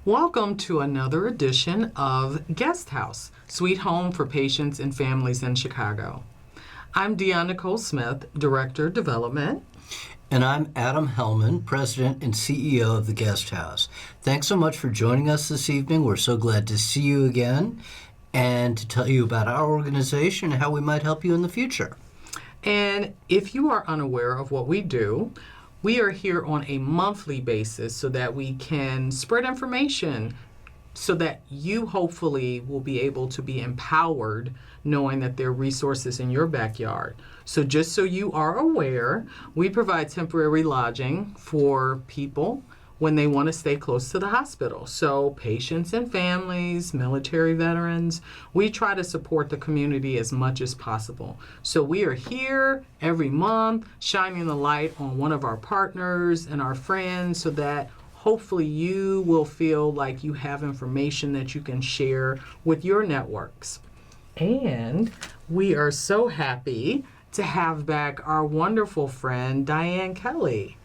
Welcome to another edition of Guest House, Sweet Home for Patients and Families in Chicago. I'm Nicole Smith, Director of Development. And I'm Adam Helman, President and CEO of the Guest House. Thanks so much for joining us this evening. We're so glad to see you again and to tell you about our organization and how we might help you in the future. And if you are unaware of what we do, we are here on a monthly basis so that we can spread information so that you hopefully will be able to be empowered knowing that there are resources in your backyard. So just so you are aware, we provide temporary lodging for people when they want to stay close to the hospital. So patients and families, military veterans, we try to support the community as much as possible. So we are here every month shining the light on one of our partners and our friends so that hopefully you will feel like you have information that you can share with your networks. And we are so happy to have back our wonderful friend, Diane Kelley.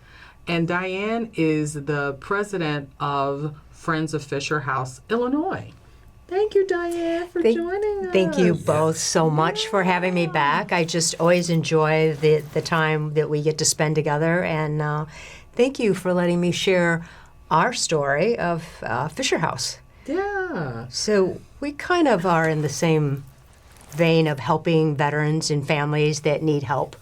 And Diane is the president of Friends of Fisher House, Illinois. Thank you, Diane, for joining us. Thank you both so much for having me back. I just always enjoy the time that we get to spend together. And thank you for letting me share our story of Fisher House. Yeah. So we kind of are in the same vein of helping veterans and families that need help.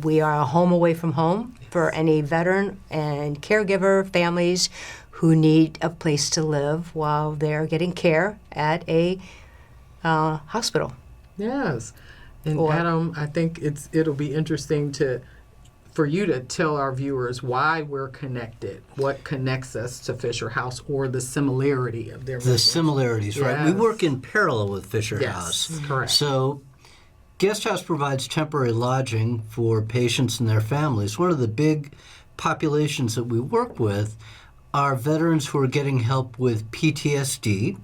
We are a home away from home for any veteran and caregiver families who need a place to live while they're getting care at a hospital. Yes. And Adam, I think it'll be interesting for you to tell our viewers why we're connected, what connects us to Fisher House, or the similarity of their The similarities, yes. right? We work in parallel with Fisher House. Yes, correct. So Guest House provides temporary lodging for patients and their families. One of the big populations that we work with are veterans who are getting help with PTSD,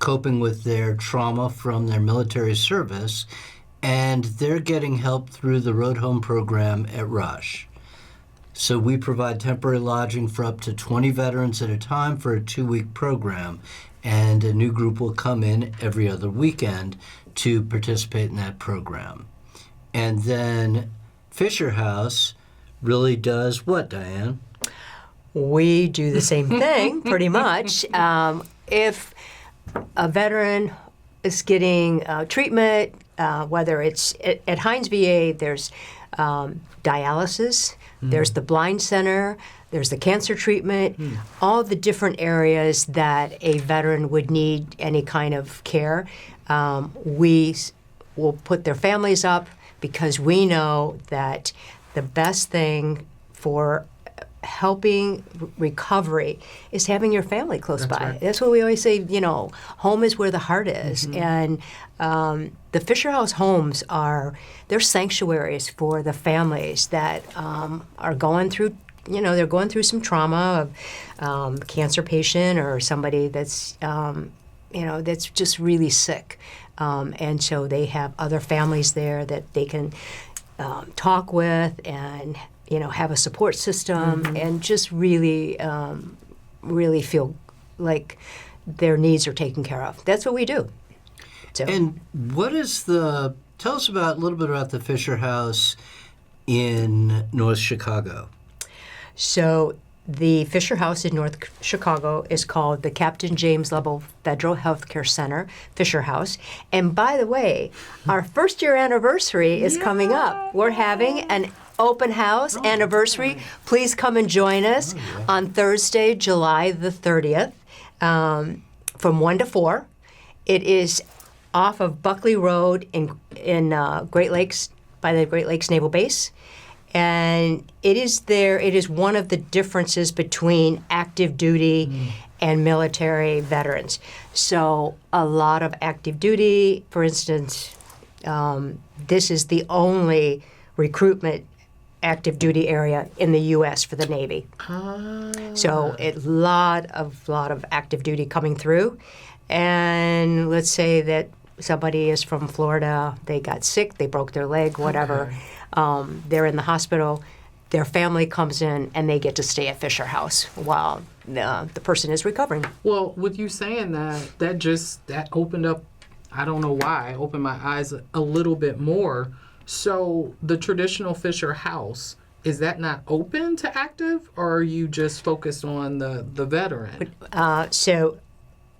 coping with their trauma from their military service, and they're getting help through the Road Home program at Rush. So we provide temporary lodging for up to 20 veterans at a time for a 2-week program, and a new group will come in every other weekend to participate in that program. And then Fisher House really does what, Diane? We do the same thing, pretty much. If a veteran is getting treatment, whether it's at Hines VA, there's dialysis, there's the blind center, there's the cancer treatment, all the different areas that a veteran would need any kind of care. We will put their families up because we know that the best thing for helping recovery is having your family close by. Right. That's what we always say, home is where the heart is. And the Fisher House homes they're sanctuaries for the families that are going through, they're going through some trauma of cancer patient or somebody that's, that's just really sick. And so they have other families there that they can talk with and have a support system and just really, really feel like their needs are taken care of. That's what we do. So. And tell us a little bit about the Fisher House in North Chicago. So the Fisher House in North Chicago is called the Captain James Level Federal Healthcare Center, Fisher House. And by the way, our first year anniversary is coming up. We're having an open house anniversary. Please come and join us on Thursday, July the 30th, from 1 to 4. It is off of Buckley Road in Great Lakes, by the Great Lakes Naval Base. And it is one of the differences between active duty and military veterans. So a lot of active duty, for instance, this is the only recruitment active duty area in the U.S. for the Navy. So a lot of active duty coming through. And let's say that somebody is from Florida, they got sick, they broke their leg, whatever. They're in the hospital. Their family comes in and they get to stay at Fisher House while the person is recovering. Well, with you saying that, that opened up, I don't know why, opened my eyes a little bit more. So the traditional Fisher House, is that not open to active, or are you just focused on the veteran? So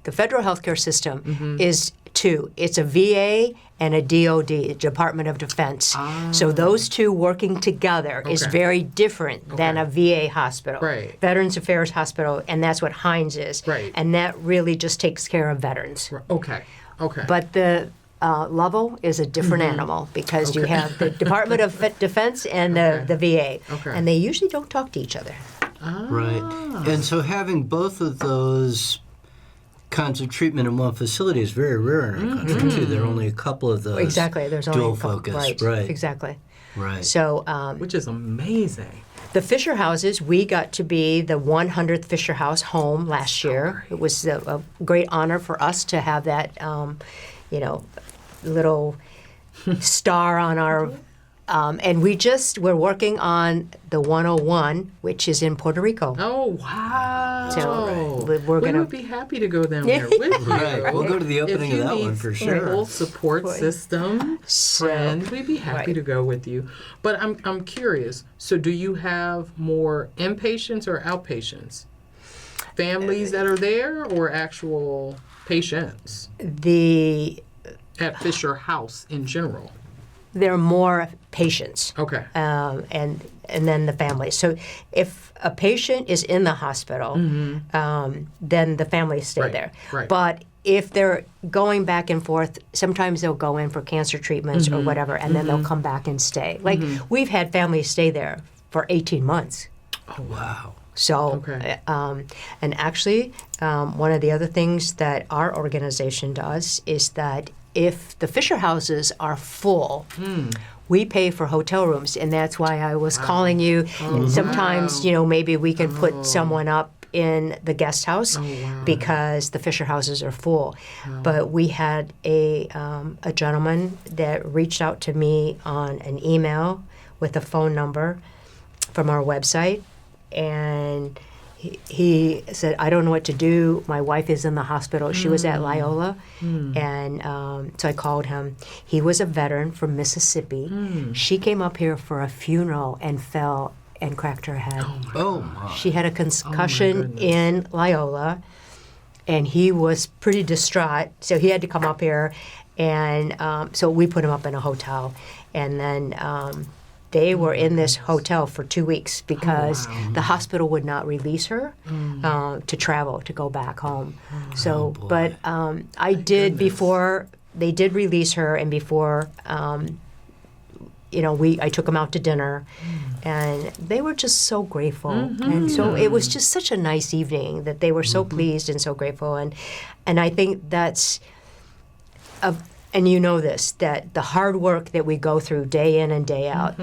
the federal healthcare system is two. It's a VA and a DOD, Department of Defense. So those two working together is very different than a VA hospital. Right. Veterans Affairs Hospital, and that's what Hines is. Right. And that really just takes care of veterans. Okay. But the Lovell is a different animal because you have the Department of Defense and the VA. And they usually don't talk to each other. Right. And so having both of those kinds of treatment in one facility is very rare in our country, too. There are only a couple of those. Exactly. There's only dual a couple. focus. Right. Exactly. Right. So, which is amazing. The Fisher Houses, we got to be the 100th Fisher House home last year. It was a great honor for us to have that, little star on our. And we're working on the 101, which is in Puerto Rico. Oh, wow. So we would be happy to go down there with you. Right. We'll go to the opening of that one for sure. If you need full support system, friend, we'd be happy to go with you. But I'm curious, so do you have more inpatients or outpatients? Families that are there or actual patients? At Fisher House in general? There are more patients. Okay. And then the family. So if a patient is in the hospital, then the families stay there. Right. But if they're going back and forth, sometimes they'll go in for cancer treatments or whatever, and then they'll come back and stay. Like we've had families stay there for 18 months. Oh, wow. So, and actually, one of the other things that our organization does is that if the Fisher Houses are full, we pay for hotel rooms, and that's why I was calling you. Sometimes, maybe we can put someone up in the guest house because the Fisher Houses are full. But we had a gentleman that reached out to me on an email with a phone number from our website, and he said, I don't know what to do. My wife is in the hospital. She was at Loyola. And so I called him. He was a veteran from Mississippi. She came up here for a funeral and fell and cracked her head. Oh, my. She had a concussion in Loyola, and he was pretty distraught. So he had to come up here. And so we put him up in a hotel. And then they were in this hotel for 2 weeks because the hospital would not release her to travel, to go back home. But I did before they did release her, and before I took them out to dinner, and they were just so grateful, and so it was just such a nice evening that they were so pleased and so grateful, and I think that's and you know this, that the hard work that we go through day in and day out,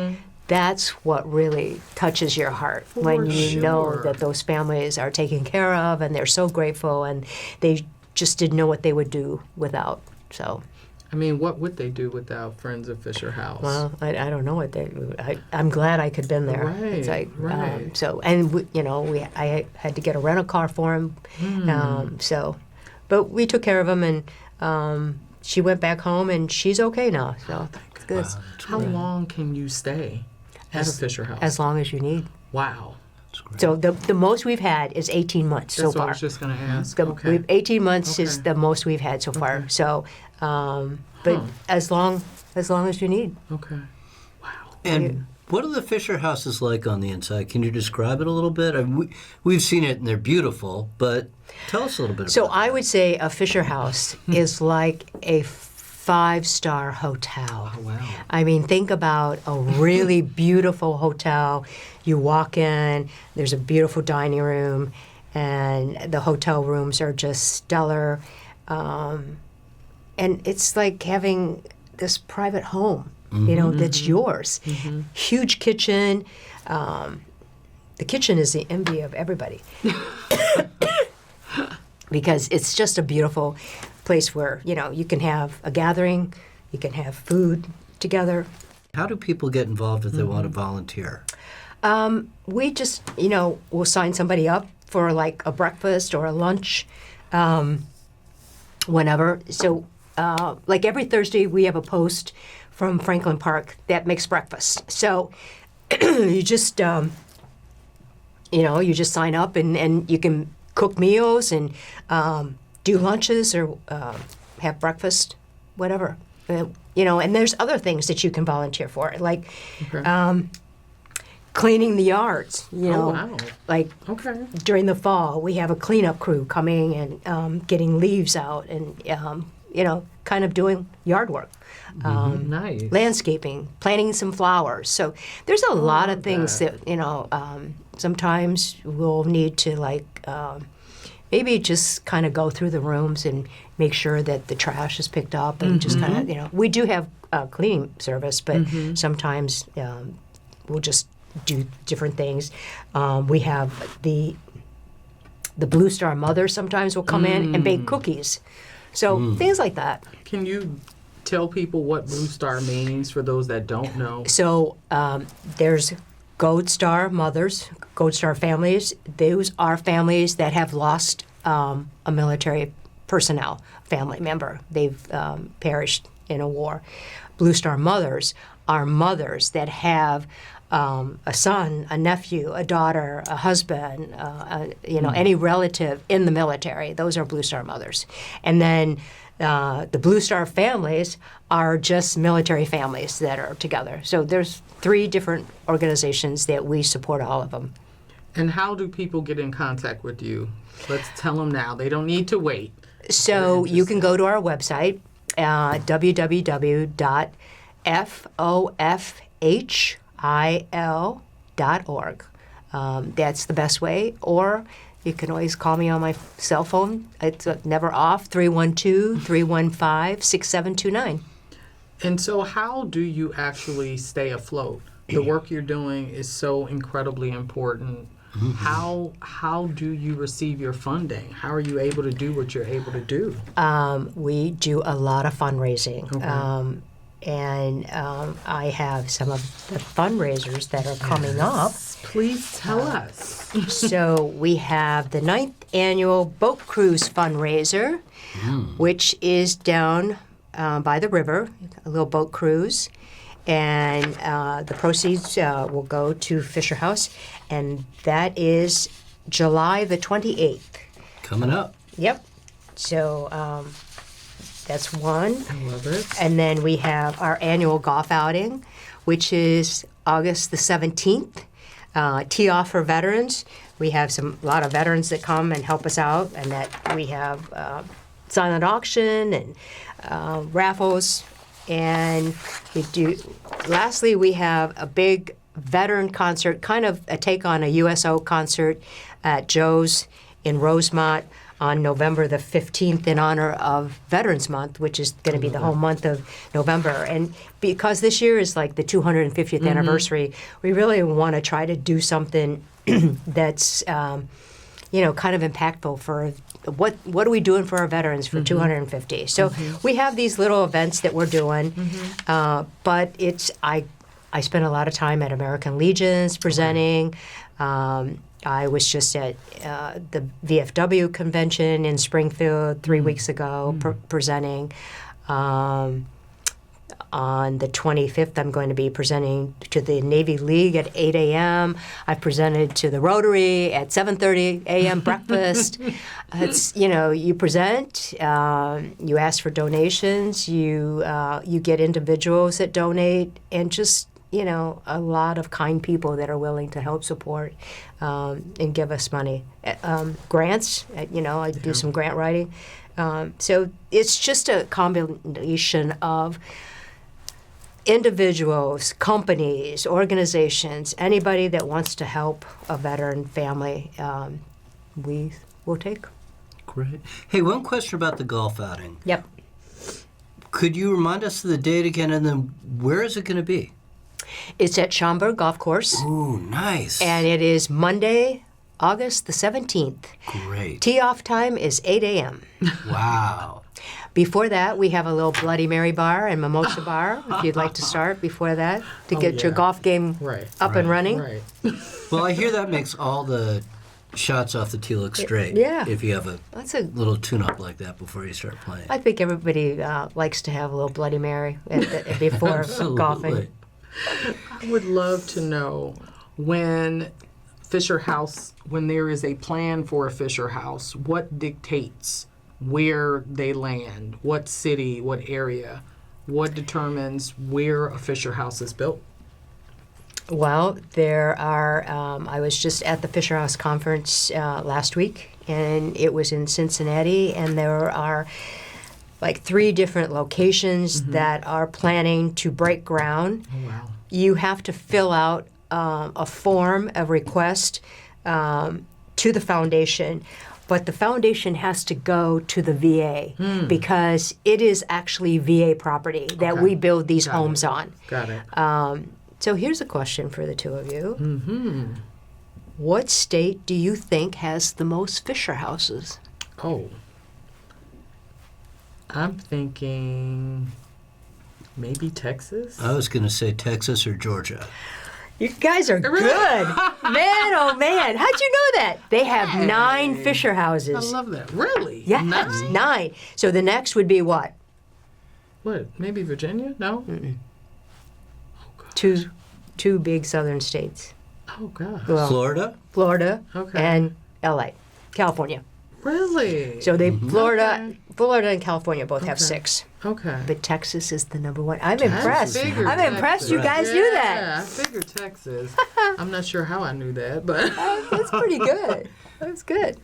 that's what really touches your heart when you know that those families are taken care of and they're so grateful and they just didn't know what they would do without. So, I mean, what would they do without Friends of Fisher House? Well, I don't know what they. I'm glad I could been there. Right, it's like, right. I had to get a rental car for him. But we took care of him, and she went back home, and she's okay now. So it's good. Wow. How long can you stay at a Fisher House? As long as you need. Wow. So the most we've had is 18 months so That's far. what I was just going to ask. 18 months is the most we've had so far. So, but as long as you need. Okay. Wow. And what are the Fisher Houses like on the inside? Can you describe it a little bit? I mean, we've seen it and they're beautiful, but tell us a little bit So about I would say a Fisher House is like a 5-star hotel. Oh, wow. I mean, think about a really beautiful hotel. You walk in, there's a beautiful dining room, and the hotel rooms are just stellar. And it's like having this private home. that's yours. Huge kitchen. The kitchen is the envy of everybody because it's just a beautiful place where, you can have a gathering, you can have food together. How do people get involved if they want to volunteer? We just, we'll sign somebody up for like a breakfast or a lunch whenever. So like every Thursday we have a post from Franklin Park that makes breakfast. So you just, you just sign up and you can cook meals and do lunches or have breakfast, whatever. And there's other things that you can volunteer for, like cleaning the yards. Oh, wow. Like during the fall, we have a cleanup crew coming and getting leaves out and kind of doing yard work. Nice. Landscaping, planting some flowers. So there's a lot of things that sometimes we'll need to maybe just kind of go through the rooms and make sure that the trash is picked up and just kind of, we do have a cleaning service, but sometimes we'll just do different things. We have the Blue Star Mother sometimes will come in and bake cookies. So things like that. Can you tell people what Blue Star means for those that don't know? So there's Gold Star mothers, Gold Star families. Those are families that have lost a military personnel, family member. They've perished in a war. Blue Star mothers are mothers that have a son, a nephew, a daughter, a husband, any relative in the military. Those are Blue Star mothers. And then the Blue Star families are just military families that are together. So there's 3 different organizations that we support all of them. And how do people get in contact with you? Let's tell them now. They don't need to wait. So you can go to our website, www.fofhil.org. That's the best way. Or you can always call me on my cell phone. It's never off, 312-315-6729. And so how do you actually stay afloat? The work you're doing is so incredibly important. How do you receive your funding? How are you able to do what you're able to do? We do a lot of fundraising. I have some of the fundraisers that are coming up. Please tell us. So we have the 9th annual Boat Cruise fundraiser, which is down by the river, a little boat cruise. And the proceeds will go to Fisher House, and that is July the 28th. Coming up. Yep. So that's one. I love it. And then we have our annual golf outing, which is August the 17th. Tee off for veterans. We have a lot of veterans that come and help us out, and that we have silent auction and raffles. And lastly, we have a big veteran concert, kind of a take on a USO concert at Joe's in Rosemont on November the 15th in honor of Veterans Month, which is going to be the whole month of November. And because this year is like the 250th anniversary, we really want to try to do something that's, kind of impactful for what are we doing for our veterans for 250. So we have these little events that we're doing, but I spend a lot of time at American Legions presenting. I was just at the VFW convention in Springfield 3 weeks ago presenting. On the 25th, I'm going to be presenting to the Navy League at 8 a.m. I've presented to the Rotary at 7:30 a.m. breakfast. It's, you present, you ask for donations, you get individuals that donate, and just, a lot of kind people that are willing to help support and give us money. Grants, I do some grant writing. So it's just a combination of individuals, companies, organizations, anybody that wants to help a veteran family, we will take. Great. Hey, one question about the golf outing. Yep. Could you remind us of the date again, and then where is it going to be? It's at Schaumburg Golf Course, Ooh, nice. and it is Monday, August the 17th. Great. Tee-off time is 8 a.m. Wow. Before that, we have a little Bloody Mary bar and mimosa bar, if you'd like to start before that, to get your golf game Right. up and running. Right. Well, I hear that makes all the shots off the tee look straight. Yeah. If you have a That's a little tune-up like that before you start playing. I think everybody likes to have a little Bloody Mary before golfing. I would love to know when when there is a plan for a Fisher House, what dictates where they land, what city, what area, what determines where a Fisher House is built? Well, there are, I was just at the Fisher House Conference last week, and it was in Cincinnati, and there are like 3 different locations that are planning to break ground. Oh, wow. You have to fill out a form of request to the foundation, but the foundation has to go to the VA because it is actually VA property that Okay. we build these Got homes it. on. Got it. So here's a question for the two of you. What state do you think has the most Fisher houses? Oh. I'm thinking maybe Texas? I was going to say Texas or Georgia. You guys are good. Man, oh man. How'd you know that? They have 9 Fisher I houses. love that. Really? Yes, Nice. 9. So the next would be what? What? Maybe Virginia? No? Two big southern states. Oh, God. Well, Florida? Florida Okay. and LA, California. Really? So they Florida Okay. and California both have Okay. 6. Okay. But Texas is the number 1. I'm impressed. figured I'm impressed you guys knew that. Yeah, I figured Texas. I'm not sure how I knew that, but That's pretty good. That's good.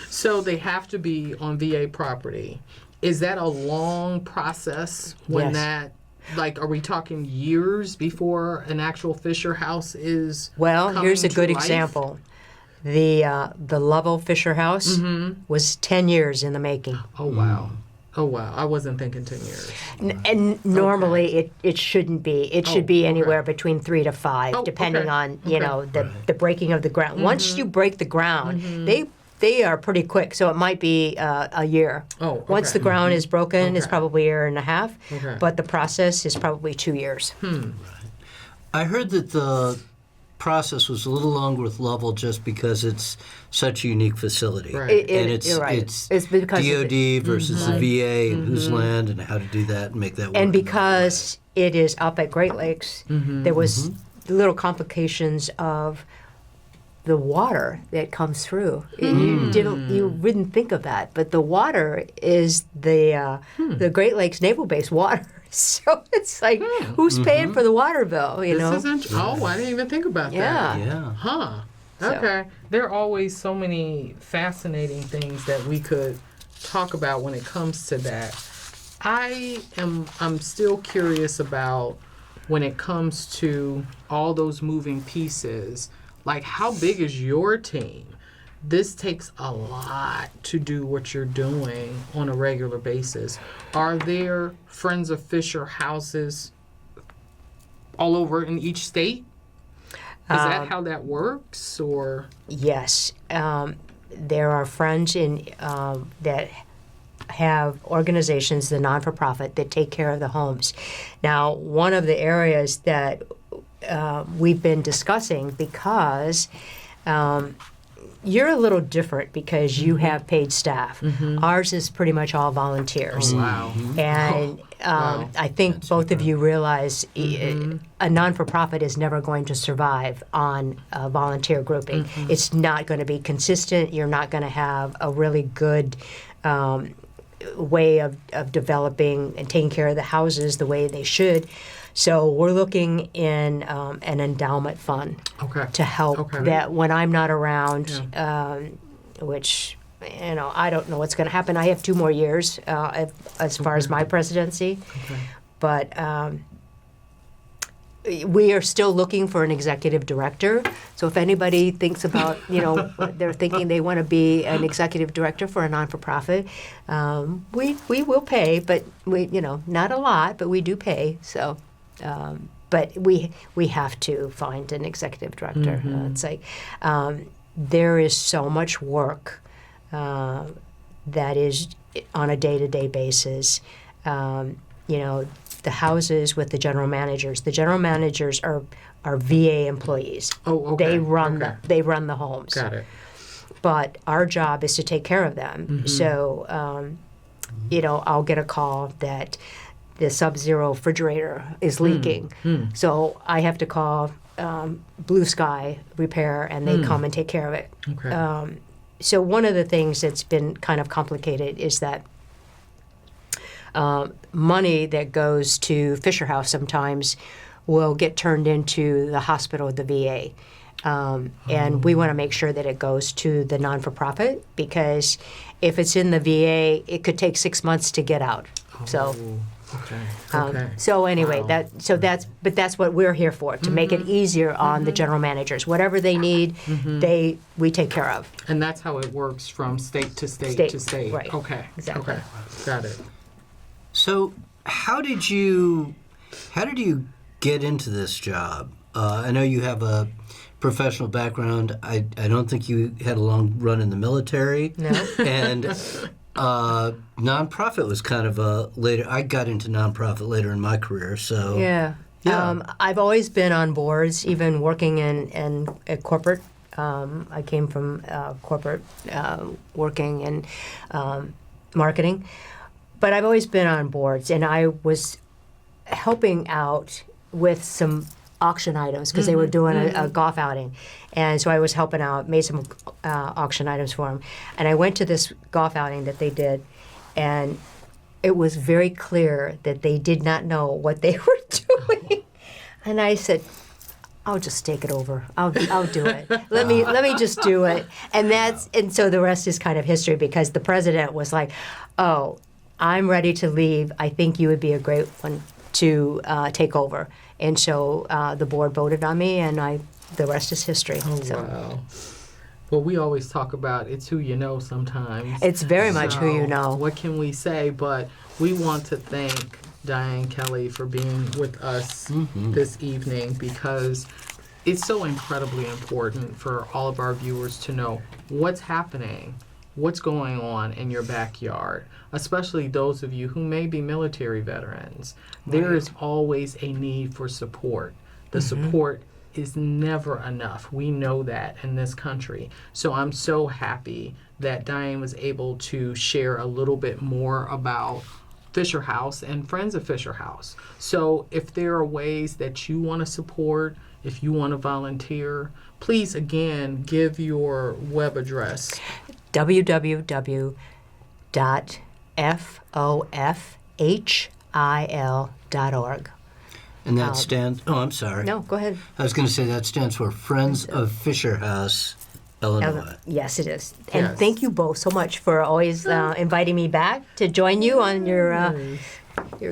so they have to be on VA property. Is that a long process when Yes. that, like, are we talking years before an actual Fisher House is Well, here's a coming good to life? example. The Lovell Fisher House was 10 years in the making. Oh, wow. Oh, wow. I wasn't thinking 10 years. And normally it shouldn't be. It should be okay. anywhere between 3 to 5, Oh, depending okay. on, you Okay. know, the breaking of the ground. Once you break the ground, they are pretty quick. So it might be a year. Oh, Once okay. the ground is broken, it's Okay. probably a year and a half. Okay. But the process is probably 2 years. I heard that the process was a little longer with Lovell just because it's such a unique facility. Right. And it's you're right. it's because of DOD versus the VA and whose land and how to do that and make that work. And because it is up at Great Lakes, there was little complications of the water that comes through. You wouldn't think of that, but the water is the Great Lakes Naval Base water. So it's like, who's paying for the water bill? You know? This is oh, I didn't even think about that. Yeah. Huh. So- Okay. There are always so many fascinating things that we could talk about when it comes to that. I'm still curious about when it comes to all those moving pieces. Like, how big is your team? This takes a lot to do what you're doing on a regular basis. Are there Friends of Fisher houses all over in each state? Is that how that works, or? Yes, there are friends in that have organizations, the non-for-profit, that take care of the homes. Now, one of the areas that we've been discussing, because you're a little different because you have paid staff. Ours is pretty much all volunteers. Oh, wow. And Wow. I think both of you realize a non-for-profit is never going to survive on volunteer grouping. It's not going to be consistent. You're not going to have a really good way of developing and taking care of the houses the way they should. So we're looking in an endowment fund Okay. to help Okay. that when I'm not around, which, you know, I don't know what's going to happen. I have 2 more years as far as my presidency. Okay. But we are still looking for an executive director. So if anybody thinks about, they're thinking they want to be an executive director for a non-for-profit, we will pay, but not a lot, but we do pay. So, but we have to find an executive director. It's like there is so much work that is on a day-to-day basis. The houses with the general managers. The general managers are VA employees. Oh, okay. They run the homes. Got it. But our job is to take care of them. So, I'll get a call that the Sub-Zero refrigerator is leaking. So I have to call Blue Sky Repair, and they come and take care of it. Okay. So one of the things that's been kind of complicated is that money that goes to Fisher House sometimes will get turned into the hospital, the VA. And we want to make sure that it goes to the non-for-profit, because if it's in the VA, it could take 6 months to get out. So, okay. so anyway, Wow. that's what we're here for, to make it easier on the general managers. Whatever they need, we take care of. And that's how it works from state to state to state. Right. Okay. Exactly. Okay. Got it. So how did you get into this job? I know you have a professional background. I don't think you had a long run in the military. No. And nonprofit was kind of a later. I got into nonprofit later in my career. So Yeah. I've always been on boards, even working in a corporate. I came from corporate working in marketing. But I've always been on boards, and I was helping out with some auction items because they were doing a golf outing. And so I was helping out, made some auction items for them. And I went to this golf outing that they did, and it was very clear that they did not know what they were doing. And I said, I'll just take it over. I'll do it. Let me just do it. And so the rest is kind of history, because the president was like, oh, I'm ready to leave. I think you would be a great one to take over. And so the board voted on me, and the rest is history. Oh, So wow. Well, we always talk about it's who you know sometimes. it's very much who you know. What can we say? But we want to thank Diane Kelley for being with us this evening, because it's so incredibly important for all of our viewers to know what's happening, what's going on in your backyard, especially those of you who may be military veterans. There is always a need for support. The support is never enough. We know that in this country. So I'm so happy that Diane was able to share a little bit more about Fisher House and Friends of Fisher House. So if there are ways that you want to support, if you want to volunteer, please again give your web address. www.fofhil.org. And that stands. Oh, I'm sorry. No, go ahead. I was going to say that stands for Friends of Fisher House, Illinois. Yes, it is. And Yes. thank you both so much for always inviting me back to join you on your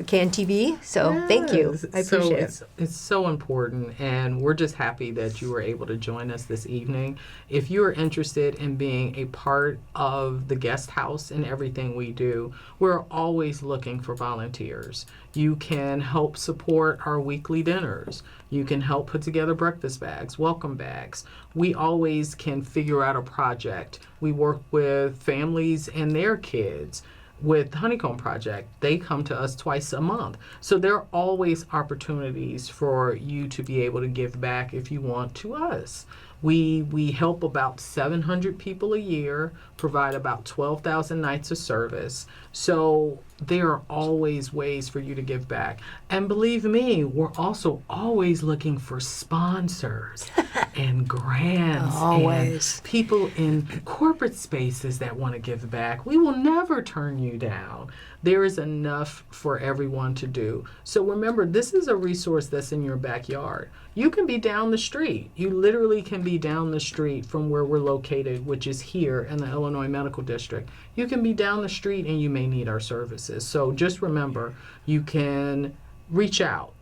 CAN TV. So thank you. I appreciate it. It's so important, and we're just happy that you were able to join us this evening. If you are interested in being a part of the guest house and everything we do, we're always looking for volunteers. You can help support our weekly dinners. You can help put together breakfast bags, welcome bags. We always can figure out a project. We work with families and their kids. With Honeycomb Project, they come to us twice a month. So there are always opportunities for you to be able to give back if you want to us. We help about 700 people a year, provide about 12,000 nights of service. So there are always ways for you to give back. And believe me, we're also always looking for sponsors and grants. Always. And people in corporate spaces that want to give back. We will never turn you down. There is enough for everyone to do. So remember, this is a resource that's in your backyard. You can be down the street. You literally can be down the street from where we're located, which is here in the Illinois Medical District. You can be down the street and you may need our services. So just remember, you can reach out.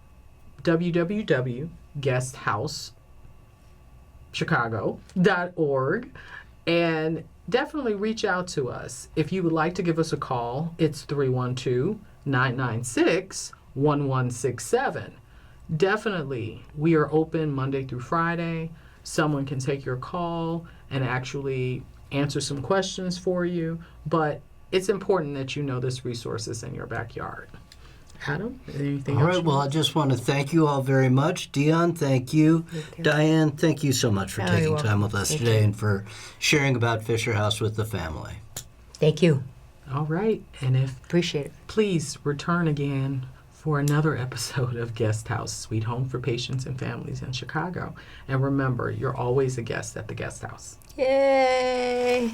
www.guesthousechicago.org, and definitely reach out to us. If you would like to give us a call, it's 312-996-1167. Definitely, we are open Monday through Friday. Someone can take your call and actually answer some questions for you, but it's important that you know this resource is in your backyard. Adam, anything All else? right, well, I just want to thank you all very much. Dionne, thank you. Diane, thank you so much for you're taking welcome. time with us Thank today you. and for sharing about Fisher House with the family. Thank you. All right, and if Appreciate it. please return again for another episode of Guest House, Sweet Home for Patients and Families in Chicago. And remember, you're always a guest at the Guest House. Yay!